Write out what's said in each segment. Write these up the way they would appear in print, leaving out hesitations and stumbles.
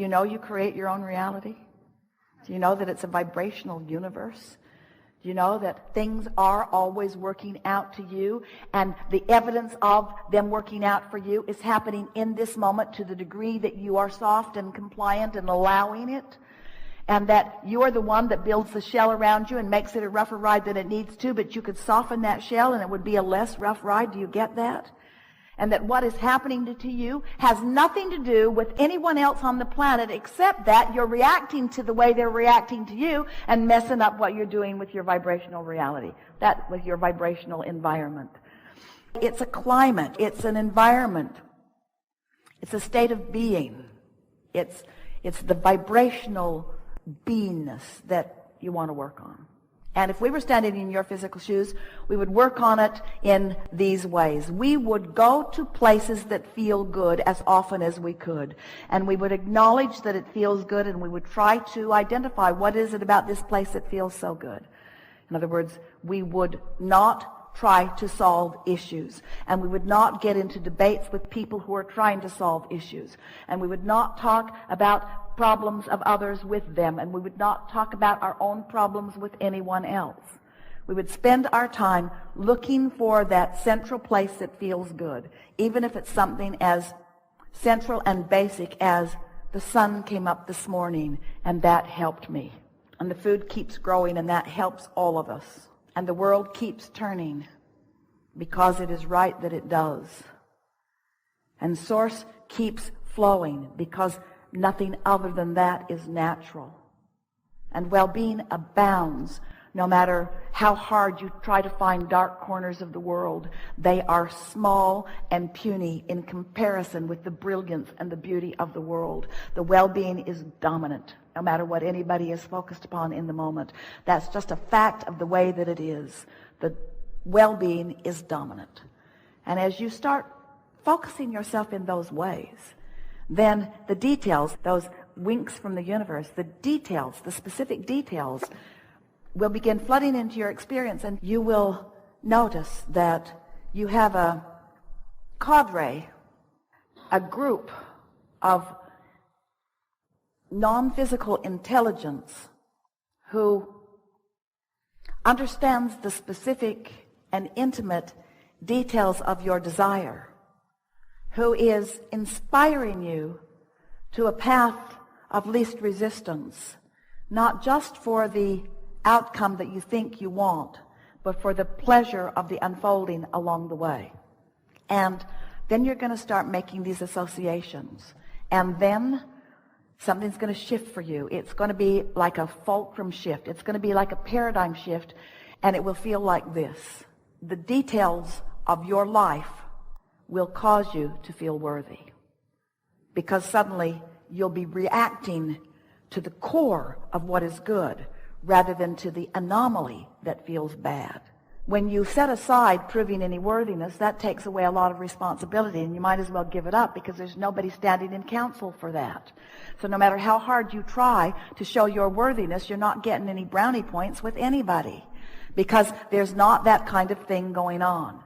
you know you create your own reality? Do you know that it's a vibrational universe? Do you know that things are always working out to you, and the evidence of them working out for you is happening in this moment to the degree that you are soft and compliant and allowing it? And that you are the one that builds the shell around you and makes it a rougher ride than it needs to, but you could soften that shell and it would be a less rough ride. Do you get that? And that what is happening to you has nothing to do with anyone else on the planet, except that you're reacting to the way they're reacting to you and messing up what you're doing with your vibrational reality, that with your vibrational environment. It's a climate. It's an environment. It's a state of being. It's the vibrational beingness that you want to work on. And if we were standing in your physical shoes, we would work on it in these ways. We would go to places that feel good as often as we could. And we would acknowledge that it feels good, and we would try to identify what is it about this place that feels so good. In other words, we would not try to solve issues. And we would not get into debates with people who are trying to solve issues. And we would not talk about problems of others with them. And we would not talk about our own problems with anyone else. We would spend our time looking for that central place that feels good, even if it's something as central and basic as the sun came up this morning and that helped me. And the food keeps growing and that helps all of us. And the world keeps turning because it is right that it does. And source keeps flowing because nothing other than that is natural. And well-being abounds no matter how hard you try to find dark corners of the world. They are small and puny in comparison with the brilliance and the beauty of the world. The well-being is dominant, no matter what anybody is focused upon in the moment. That's just a fact of the way that it is. The well-being is dominant. And as you start focusing yourself in those ways, then the details, those winks from the universe, the details, the specific details, will begin flooding into your experience, and you will notice that you have a cadre, a group of non-physical intelligence who understands the specific and intimate details of your desire, who is inspiring you to a path of least resistance, not just for the outcome that you think you want, but for the pleasure of the unfolding along the way. And then you're going to start making these associations. And then something's going to shift for you. It's going to be like a fulcrum shift. It's going to be like a paradigm shift, and it will feel like this. The details of your life will cause you to feel worthy, because suddenly you'll be reacting to the core of what is good rather than to the anomaly that feels bad. When you set aside proving any worthiness, that takes away a lot of responsibility, and you might as well give it up, because there's nobody standing in counsel for that. So no matter how hard you try to show your worthiness, you're not getting any brownie points with anybody, because there's not that kind of thing going on.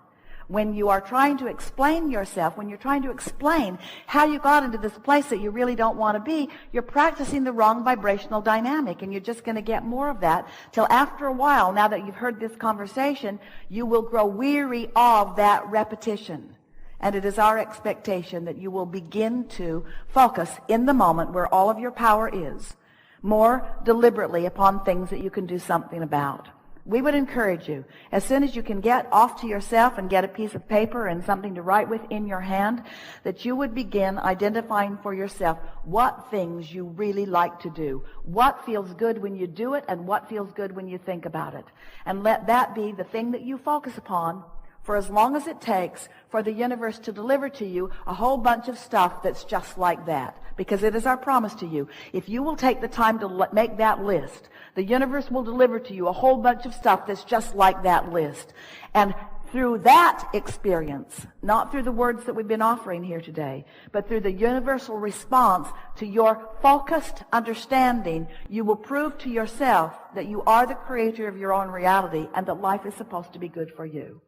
When you are trying to explain yourself, when you're trying to explain how you got into this place that you really don't want to be, you're practicing the wrong vibrational dynamic, and you're just going to get more of that till after a while, now that you've heard this conversation, you will grow weary of that repetition. And it is our expectation that you will begin to focus in the moment where all of your power is, more deliberately upon things that you can do something about. We would encourage you, as soon as you can get off to yourself and get a piece of paper and something to write with in your hand, that you would begin identifying for yourself what things you really like to do, what feels good when you do it, and what feels good when you think about it. And let that be the thing that you focus upon for as long as it takes for the universe to deliver to you a whole bunch of stuff that's just like that. Because it is our promise to you. If you will take the time to make that list, the universe will deliver to you a whole bunch of stuff that's just like that list. And through that experience, not through the words that we've been offering here today, but through the universal response to your focused understanding, you will prove to yourself that you are the creator of your own reality and that life is supposed to be good for you.